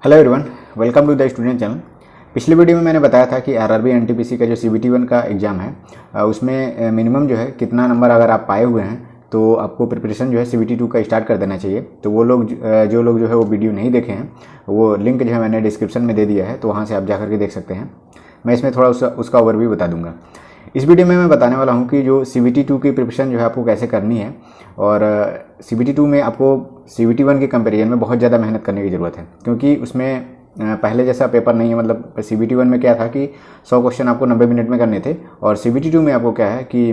Hello everyone, welcome to the student channel. पिछली video में मैंने बताया था कि आरआरबी एनटीपीसी का जो CBT1 का एग्ज़ाम है उसमें मिनिमम जो है कितना नंबर अगर आप पाए हुए हैं तो आपको प्रिपरेशन जो है CBT2 का स्टार्ट कर देना चाहिए। तो वो लोग जो लोग जो है वो वीडियो नहीं देखे हैं वो लिंक जो है मैंने डिस्क्रिप्शन में दे दिया है, तो वहाँ से आप जाकर के देख सकते हैं। मैं इसमें थोड़ा उसका ओवरव्यू बता दूंगा। इस वीडियो में मैं बताने वाला हूँ कि जो CBT2 की प्रिपरेशन जो है आपको कैसे करनी है, और CBT2 में आपको CBT1 के कंपैरिजन में बहुत ज़्यादा मेहनत करने की ज़रूरत है, क्योंकि उसमें पहले जैसा पेपर नहीं है। मतलब CBT1 में क्या था कि 100 क्वेश्चन आपको 90 मिनट में करने थे, और CBT2 में आपको क्या है कि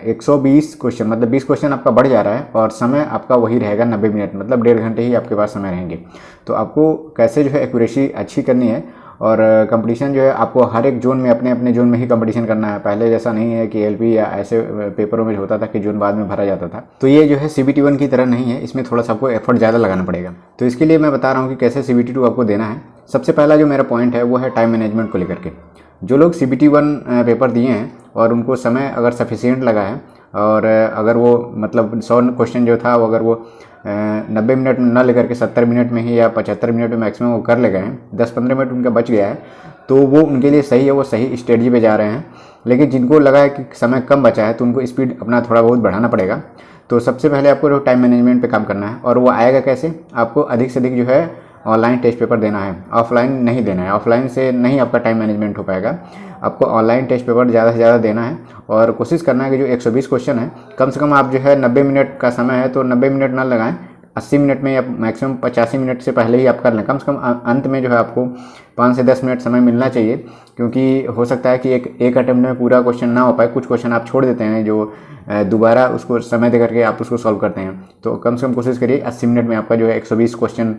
120 क्वेश्चन, मतलब 20 क्वेश्चन आपका बढ़ जा रहा है और समय आपका वही रहेगा 90 मिनट, मतलब 1.5 घंटे ही आपके पास समय रहेंगे। तो आपको कैसे जो है एक्यूरेसी अच्छी करनी है, और कंपटीशन जो है आपको हर एक जोन में अपने अपने जोन में ही कंपटीशन करना है। पहले जैसा नहीं है कि LP या ऐसे पेपरों में होता था कि जोन बाद में भरा जाता था। तो ये जो है CBT1 की तरह नहीं है, इसमें थोड़ा सा आपको एफर्ट ज़्यादा लगाना पड़ेगा। तो इसके लिए मैं बता रहा हूँ कि कैसे CBT2 आपको देना है। सबसे पहला जो मेरा पॉइंट है वो है टाइम मैनेजमेंट को लेकर के। जो लोग CBT1 पेपर दिए हैं और उनको समय अगर सफिशिएंट लगा है, और अगर वो मतलब 100 क्वेश्चन जो था वो अगर वो 90 मिनट में ना लेकर के 70 मिनट में ही या 75 मिनट में मैक्सिमम वो कर ले गए हैं, 10-15 मिनट उनका बच गया है, तो वो उनके लिए सही है, वो सही स्ट्रेटजी पे जा रहे हैं। लेकिन जिनको लगा है कि समय कम बचा है तो उनको स्पीड अपना थोड़ा बहुत बढ़ाना पड़ेगा। तो सबसे पहले आपको टाइम मैनेजमेंट पे काम करना है, और वो आएगा कैसे? आपको अधिक से अधिक जो है ऑनलाइन टेस्ट पेपर देना है, ऑफलाइन नहीं देना है। ऑफलाइन से नहीं आपका टाइम मैनेजमेंट हो पाएगा, आपको ऑनलाइन टेस्ट पेपर ज़्यादा से ज़्यादा देना है। और कोशिश करना है कि जो 120 क्वेश्चन है कम से कम आप जो है 90 मिनट का समय है तो 90 मिनट ना लगाएं, 80 मिनट में या मैक्सिमम 85 मिनट से पहले ही आप कर लें। कम से कम अंत में जो है आपको 5 से 10 मिनट समय मिलना चाहिए, क्योंकि हो सकता है कि एक अटेम्प्ट में पूरा क्वेश्चन ना हो पाए। कुछ क्वेश्चन आप छोड़ देते हैं जो दोबारा उसको समय दे करके आप उसको सॉल्व करते हैं। तो कम से कम कोशिश करिए 80 मिनट में आपका जो है 120 क्वेश्चन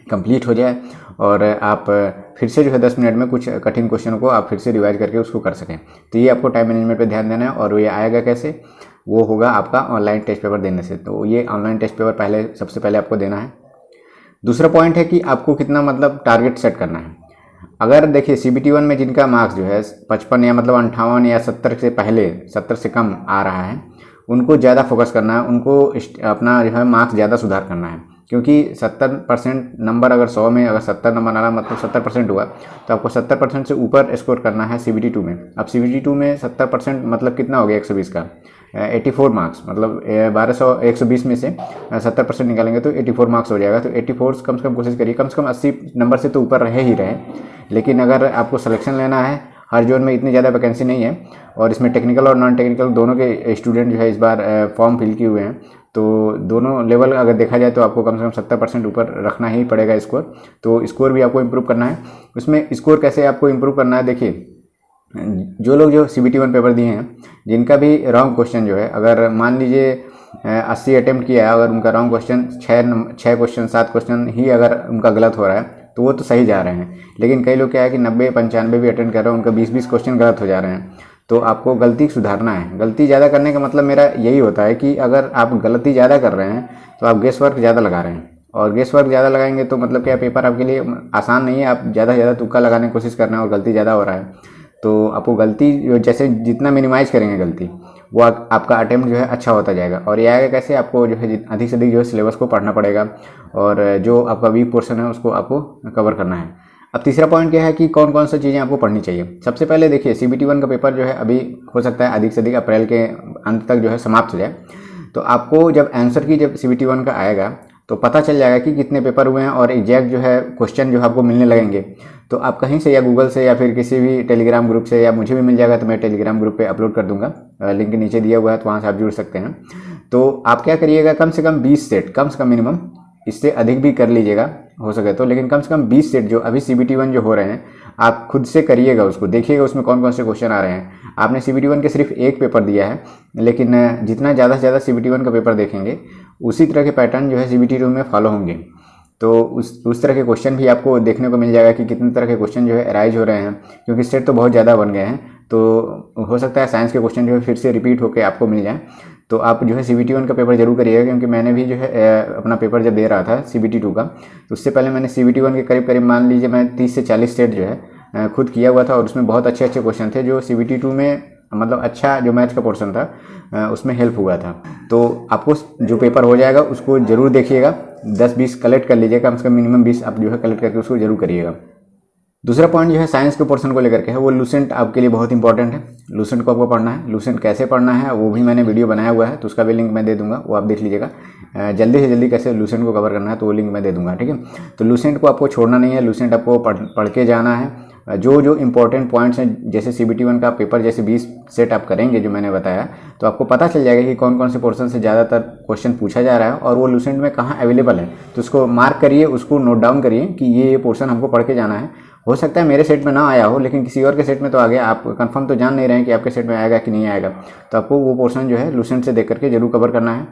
कंप्लीट हो जाए, और आप फिर से जो है 10 मिनट में कुछ कठिन क्वेश्चन को आप फिर से रिवाइज करके उसको कर सकें। तो ये आपको टाइम मैनेजमेंट पे ध्यान देना है, और ये आएगा कैसे? वो होगा आपका ऑनलाइन टेस्ट पेपर देने से। तो ये ऑनलाइन टेस्ट पेपर सबसे पहले आपको देना है। दूसरा पॉइंट है कि आपको कितना मतलब टारगेट सेट करना है। अगर देखिए CBT1 में जिनका मार्क्स जो है 55 या मतलब 58 या 70 से पहले 70 से कम आ रहा है, उनको ज़्यादा फोकस करना है, उनको अपना जो है मार्क्स ज़्यादा सुधार करना है। क्योंकि 70% नंबर, अगर 100 में अगर 70 नंबर आ रहा मतलब 70% हुआ, तो आपको 70% से ऊपर स्कोर करना है CBT2 में। अब CBT2 में 70% मतलब कितना हो गया 120 का? 84 मार्क्स, मतलब 120 में से 70% निकालेंगे तो 84 मार्क्स हो जाएगा। तो 84 कम से कम कोशिश करिए, कम से कम 80 नंबर से तो ऊपर रहे ही रहे। लेकिन अगर आपको सिलेक्शन लेना है, हर जोन में इतनी ज़्यादा वैकेंसी नहीं है, और इसमें टेक्निकल और नॉन टेक्निकल दोनों के स्टूडेंट जो है इस बार फॉर्म फिल किए हुए हैं, तो दोनों लेवल अगर देखा जाए तो आपको कम से कम 70% ऊपर रखना ही पड़ेगा स्कोर। तो स्कोर भी आपको इम्प्रूव करना है। उसमें स्कोर कैसे आपको इम्प्रूव करना है? देखिए, जो लोग जो CBT1 पेपर दिए हैं, जिनका भी रॉन्ग क्वेश्चन जो है, अगर मान लीजिए 80 अटेम्प्ट किया है, अगर उनका रॉन्ग क्वेश्चन 6 क्वेश्चन 7 क्वेश्चन ही अगर उनका गलत हो रहा है तो वो तो सही जा रहे हैं। लेकिन कई लोग क्या है कि 90-95 भी अटेंड कर रहे हैं, उनका 20-20 क्वेश्चन गलत हो जा रहे हैं। तो आपको गलती सुधारना है। गलती ज़्यादा करने का मतलब मेरा यही होता है कि अगर आप गलती ज़्यादा कर रहे हैं तो आप गेस वर्क ज़्यादा लगा रहे हैं, और गेस वर्क ज़्यादा लगाएंगे तो मतलब क्या, पेपर आपके लिए आसान नहीं है। आप ज़्यादा से ज़्यादा तुक्का लगाने की कोशिश कर रहे हैं और गलती ज़्यादा हो रहा है। तो आपको गलती जैसे जितना मिनिमाइज करेंगे गलती, वो आपका अटेम्प्ट जो है अच्छा होता जाएगा। और ये आएगा कैसे? आपको जो है अधिक से अधिक जो है सिलेबस को पढ़ना पड़ेगा, और जो आपका वीक पोर्शन है उसको आपको कवर करना है। अब तीसरा पॉइंट क्या है कि कौन कौन सी चीज़ें आपको पढ़नी चाहिए। सबसे पहले देखिए, CBT1 का पेपर जो है अभी हो सकता है अधिक से अधिक अप्रैल के अंत तक जो है समाप्त हो जाए। तो आपको जब आंसर की जब CBT1 का आएगा तो पता चल जाएगा कि कितने पेपर हुए हैं, और एग्जैक्ट जो है क्वेश्चन जो है आपको मिलने लगेंगे। तो आप कहीं से, या गूगल से या फिर किसी भी टेलीग्राम ग्रुप से, या मुझे भी मिल जाएगा तो मैं टेलीग्राम ग्रुप पे अपलोड कर दूंगा, लिंक नीचे दिया हुआ है, तो वहाँ से आप जुड़ सकते हैं। तो आप क्या करिएगा, कम से कम 20 सेट, कम से कम मिनिमम, इससे अधिक भी कर लीजिएगा हो सके तो, लेकिन कम से कम 20 सेट जो अभी CBT1 जो हो रहे हैं आप खुद से करिएगा, उसको देखिएगा उसमें कौन कौन से क्वेश्चन आ रहे हैं। आपने CBT1 के सिर्फ एक पेपर दिया है, लेकिन जितना ज़्यादा से ज़्यादा CBT1 का पेपर देखेंगे उसी तरह के पैटर्न जो है CBT2 में फॉलो होंगे। तो उस तरह के क्वेश्चन भी आपको देखने को मिल जाएगा कि कितने तरह के क्वेश्चन जो है अराइज हो रहे हैं, क्योंकि सेट तो बहुत ज़्यादा बन गए हैं। तो हो सकता है साइंस के क्वेश्चन जो है फिर से रिपीट होकर आपको मिल जाए। तो आप जो है CBT1 का पेपर जरूर करिएगा, क्योंकि मैंने भी जो है अपना पेपर जब दे रहा था CBT2 का, तो उससे पहले मैंने CBT1 के करीब करीब मान लीजिए मैं 30 से 40 सेट जो है खुद किया हुआ था, और उसमें बहुत अच्छे अच्छे क्वेश्चन थे जो CBT2 में मतलब अच्छा जो मैथ्स का पोर्शन था उसमें हेल्प हुआ था। तो आपको जो पेपर हो जाएगा उसको ज़रूर देखिएगा, 10-20 कलेक्ट कर लीजिएगा, कम से कम मिनिमम 20 आप जो है कलेक्ट करके उसको जरूर करिएगा। दूसरा पॉइंट जो है साइंस के पोर्शन को लेकर के है, वो लूसेंट आपके लिए बहुत इंपॉर्टेंट है। लूसेंट को आपको पढ़ना है। लूसेंट कैसे पढ़ना है वो भी मैंने वीडियो बनाया हुआ है, तो उसका भी लिंक मैं दे दूंगा, वो आप देख लीजिएगा। जल्दी से जल्दी कैसे लूसेंट को कवर करना है तो वो लिंक मैं दे दूंगा, ठीक है। तो लूसेंट को आपको छोड़ना नहीं है, लूसेंट आपको पढ़ के जाना है। जो जो इंपॉर्टेंट पॉइंट्स हैं, जैसे CBT1 का पेपर जैसे 20 सेट आप करेंगे जो मैंने बताया, तो आपको पता चल जाएगा कि कौन कौन से पोर्शन से ज़्यादातर क्वेश्चन पूछा जा रहा है और वो लूसेंट में कहाँ अवेलेबल है। तो उसको मार्क करिए, उसको नोट डाउन करिए कि ये पोर्शन हमको पढ़ के जाना है। हो सकता है मेरे सेट में ना आया हो, लेकिन किसी और के सेट में तो आ गया। आप कंफर्म तो जान नहीं रहे हैं कि आपके सेट में आएगा कि नहीं आएगा, तो आपको वो पोर्शन जो है लूसेंट से देख करके जरूर कवर करना है।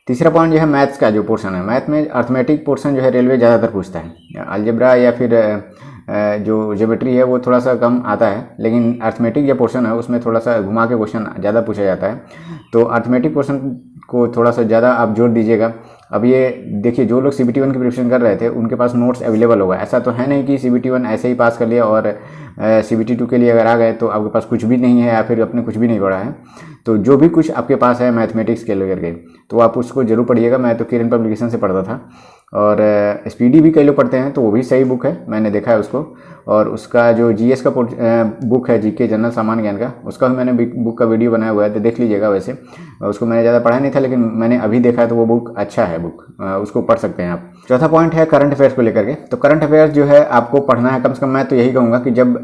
तीसरा पॉइंट जो है मैथ्स का जो पोर्शन है, मैथ में अर्थमेटिक पोर्शन जो है रेलवे ज़्यादातर पूछता है। अलजेब्रा या फिर जो ज्योमेट्री है वो थोड़ा सा कम आता है, लेकिन अर्थमेटिक जो पोर्शन है उसमें थोड़ा सा घुमा के क्वेश्चन ज़्यादा पूछा जाता है। तो अर्थमेटिक पोर्शन को थोड़ा सा ज़्यादा आप जोर दीजिएगा। अब ये देखिए, जो लोग CBT1 की प्रिपरेशन कर रहे थे उनके पास नोट्स अवेलेबल होगा। ऐसा तो है नहीं कि CBT1 ऐसे ही पास कर लिया और CBT2 के लिए अगर आ गए तो आपके पास कुछ भी नहीं है या फिर आपने कुछ भी नहीं पढ़ा है। तो जो भी कुछ आपके पास है मैथमेटिक्स के लेकर के, तो आप उसको जरूर पढ़िएगा। मैं तो किरण पब्लिकेशन से पढ़ता था, और SPD भी कई लोग पढ़ते हैं, तो वो भी सही बुक है, मैंने देखा है उसको। और उसका जो GS का बुक है, GK जनरल सामान्य ज्ञान का, उसका भी मैंने बुक का वीडियो बनाया हुआ है, तो देख लीजिएगा। वैसे उसको मैंने ज़्यादा पढ़ा नहीं था, लेकिन मैंने अभी देखा है तो वो बुक अच्छा है, बुक उसको पढ़ सकते हैं आप। चौथा पॉइंट है करंट अफेयर्स को लेकर के। तो करंट अफेयर्स जो है आपको पढ़ना है, कम से कम मैं तो यही कहूँगा कि जब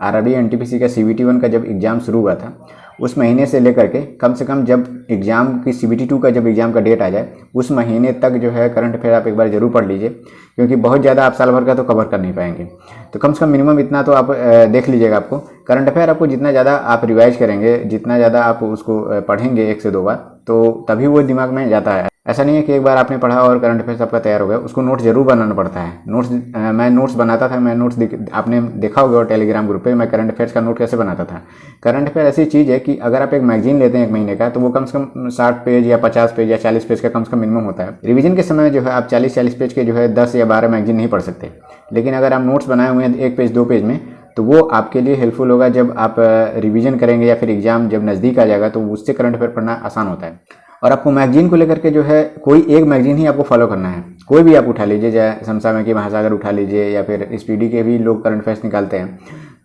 RRB NTPC का CBT1 का जब एग्ज़ाम शुरू हुआ था उस महीने से लेकर के कम से कम जब एग्ज़ाम की CBT2 का जब एग्ज़ाम का डेट आ जाए उस महीने तक जो है करंट अफेयर आप एक बार जरूर पढ़ लीजिए, क्योंकि बहुत ज़्यादा आप साल भर का तो कवर कर नहीं पाएंगे। तो कम से कम मिनिमम इतना तो आप देख लीजिएगा। आपको करंट अफेयर आपको जितना ज़्यादा आप रिवाइज करेंगे, जितना ज़्यादा आप उसको पढ़ेंगे 1 से 2 बार, तो तभी वो दिमाग में जाता है। ऐसा नहीं है कि एक बार आपने पढ़ा और करंट अफेयर्स आपका तैयार हो गया, उसको नोट्स जरूर बनाना पड़ता है। नोट्स मैं नोट्स बनाता था, मैं नोट्स आपने देखा होगा टेलीग्राम ग्रुप पे मैं करंट अफेयर्स का नोट कैसे बनाता था। करंट अफेयर ऐसी चीज़ है कि अगर आप एक मैगजीन लेते हैं 1 महीने का, तो वो कम से कम 60 पेज या 50 पेज या 40 पेज का कम से कम मिनिमम होता है। रिवीजन के समय जो है आप 40-40 पेज के जो है 10 या 12 मैगजीन नहीं पढ़ सकते, लेकिन अगर आप नोट्स बनाए हुए हैं 1 पेज 2 पेज में, तो वो आपके लिए हेल्पफुल होगा। जब आप रिवीजन करेंगे या फिर एग्जाम जब नज़दीक आ जाएगा तो उससे करंट अफेयर पढ़ना आसान होता है। और आपको मैगजीन को लेकर के जो है कोई एक मैगजीन ही आपको फॉलो करना है। कोई भी आप उठा लीजिए, चाहे समसामयिकी महासागर उठा लीजिए या फिर SPD के भी लोग करंट अफेयर्स निकालते हैं,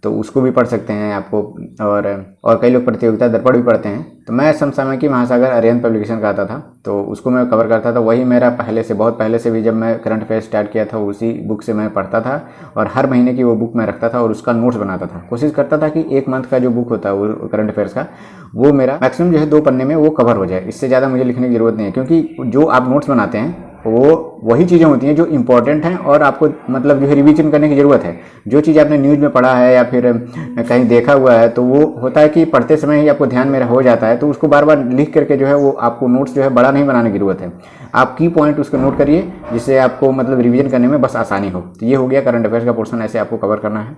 तो उसको भी पढ़ सकते हैं आपको। और कई लोग प्रतियोगिता दर्पण भी पढ़ते हैं। तो मैं समसामयिकी महासागर अरिहंत पब्लिकेशन का आता था, तो उसको मैं कवर करता था। वही मेरा पहले से, बहुत पहले से भी जब मैं करंट अफेयर स्टार्ट किया था उसी बुक से मैं पढ़ता था, और हर महीने की वो बुक मैं रखता था और उसका नोट्स बनाता था। कोशिश करता था कि 1 मंथ का जो बुक होता है वो करंट अफेयर्स का, वो मेरा मैक्सिमम जो है 2 पन्ने में वो कवर हो जाए। इससे ज़्यादा मुझे लिखने की जरूरत नहीं है, क्योंकि जो आप नोट्स बनाते हैं वो वही चीज़ें होती हैं जो इंपॉर्टेंट हैं और आपको मतलब जो है रिवीजन करने की ज़रूरत है। जो चीज़ आपने न्यूज़ में पढ़ा है या फिर कहीं देखा हुआ है, तो वो होता है कि पढ़ते समय ही आपको ध्यान में हो जाता है, तो उसको बार बार लिख करके जो है वो आपको नोट्स जो है बड़ा नहीं बनाने की ज़रूरत है। आप की पॉइंट उसको नोट करिए, जिससे आपको मतलब रिवीजन करने में बस आसानी हो। तो ये हो गया करंट अफेयर्स का पोर्शन, ऐसे आपको कवर करना है।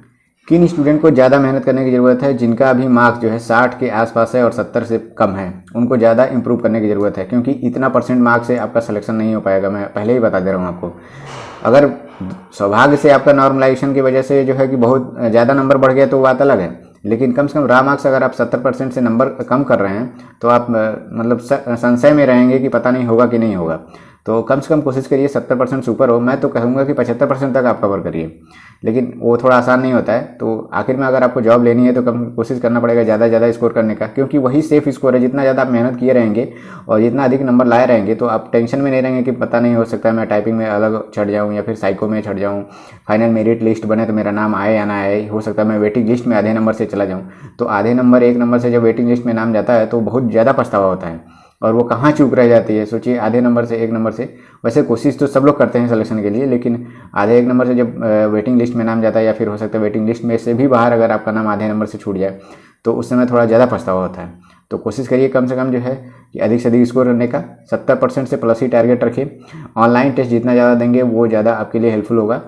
किन स्टूडेंट को ज़्यादा मेहनत करने की ज़रूरत है? जिनका अभी मार्क्स जो है 60 के आसपास है और 70 से कम है, उनको ज़्यादा इंप्रूव करने की ज़रूरत है, क्योंकि इतना % मार्क्स से आपका सिलेक्शन नहीं हो पाएगा। मैं पहले ही बता दे रहा हूँ आपको। अगर सौभाग्य से आपका नॉर्मलाइजेशन की वजह से जो है कि बहुत ज़्यादा नंबर बढ़ गया तो बात अलग है, लेकिन कम से कम रॉ मार्क्स अगर आप 70% से नंबर कम कर रहे हैं तो आप मतलब संशय में रहेंगे कि पता नहीं होगा कि नहीं होगा। तो कम से कम कोशिश करिए 70% से ऊपर हो। मैं तो कहूँगा कि 75% तक आप कवर करिए, लेकिन वो थोड़ा आसान नहीं होता है। तो आखिर में अगर आपको जॉब लेनी है तो कोशिश करना पड़ेगा ज़्यादा से ज़्यादा स्कोर करने का, क्योंकि वही सेफ स्कोर है। जितना ज़्यादा आप मेहनत किए रहेंगे और जितना अधिक नंबर लाए रहेंगे, तो आप टेंशन में नहीं रहेंगे कि पता नहीं हो सकता है मैं टाइपिंग में अलग चढ़ जाऊँ या फिर साइको में चढ़ जाऊँ, फाइनल मेरिट लिस्ट बने तो मेरा नाम आए या ना आए, हो सकता है मैं वेटिंग लिस्ट में आधे नंबर से चला जाऊँ। तो आधे नंबर 1 नंबर से जब वेटिंग लिस्ट में नाम जाता है तो बहुत ज़्यादा पछतावा होता है, और वो कहाँ चूक रह जाती है। सोचिए, आधे नंबर से 1 नंबर से, वैसे कोशिश तो सब लोग करते हैं सिलेक्शन के लिए, लेकिन आधे 1 नंबर से जब वेटिंग लिस्ट में नाम जाता है, या फिर हो सकता है वेटिंग लिस्ट में से भी बाहर अगर आपका नाम आधे नंबर से छूट जाए, तो उस समय थोड़ा ज़्यादा पछतावा होता है। तो कोशिश करिए कम से कम जो है कि अधिक से अधिक स्कोर करने का, 70% से प्लस ही टारगेट रखिए। ऑनलाइन टेस्ट जितना ज़्यादा देंगे वो ज़्यादा आपके लिए हेल्पफुल होगा,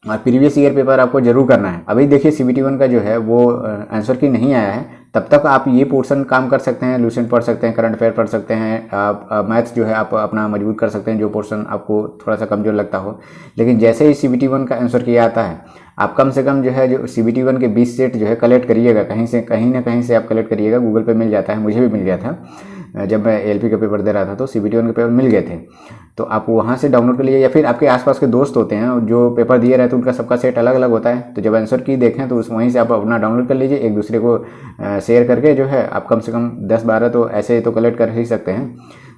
और प्रीवियस ईयर पेपर आपको जरूर करना है। अभी देखिए CBT1 का जो है वो आंसर की नहीं आया है, तब तक आप ये पोर्शन काम कर सकते हैं, लूसेंट पढ़ सकते हैं, करंट अफेयर पढ़ सकते हैं, आप मैथ्स जो है आप अपना मजबूत कर सकते हैं, जो पोर्शन आपको थोड़ा सा कमजोर लगता हो। लेकिन जैसे ही CBT1 का आंसर किया आता है, आप कम से कम जो है जो CBT1 के 20 सेट जो है कलेक्ट करिएगा, कहीं ना कहीं से आप कलेक्ट करिएगा। गूगल पे मिल जाता है, मुझे भी मिल गया था। जब मैं एएलपी का पेपर दे रहा था तो CBT1 के पेपर मिल गए थे, तो आप वहाँ से डाउनलोड कर लीजिए, या फिर आपके आसपास के दोस्त होते हैं जो पेपर दिए रहते हैं, उनका सबका सेट अलग अलग होता है, तो जब आंसर की देखें तो उस वहीं से आप अपना डाउनलोड कर लीजिए, एक दूसरे को शेयर करके जो है आप कम से कम 10-12 तो ऐसे तो कलेक्ट कर ही सकते हैं।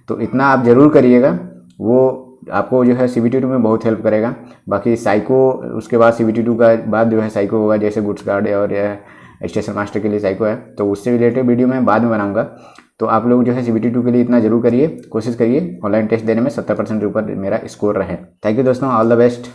तो इतना आप ज़रूर करिएगा, वो आपको जो है CBT2 में बहुत हेल्प करेगा। बाकी साइको उसके बाद CBT2 का बाद जो है साइको होगा, जैसे गुड्स गार्ड और स्टेशन मास्टर के लिए साइको है, तो उससे रिलेटेड वीडियो मैं बाद में बनाऊंगा। तो आप लोग जो है CBT2 के लिए इतना जरूर करिए, कोशिश करिए ऑनलाइन टेस्ट देने में 70% के ऊपर मेरा स्कोर रहे। थैंक यू दोस्तों, ऑल द बेस्ट।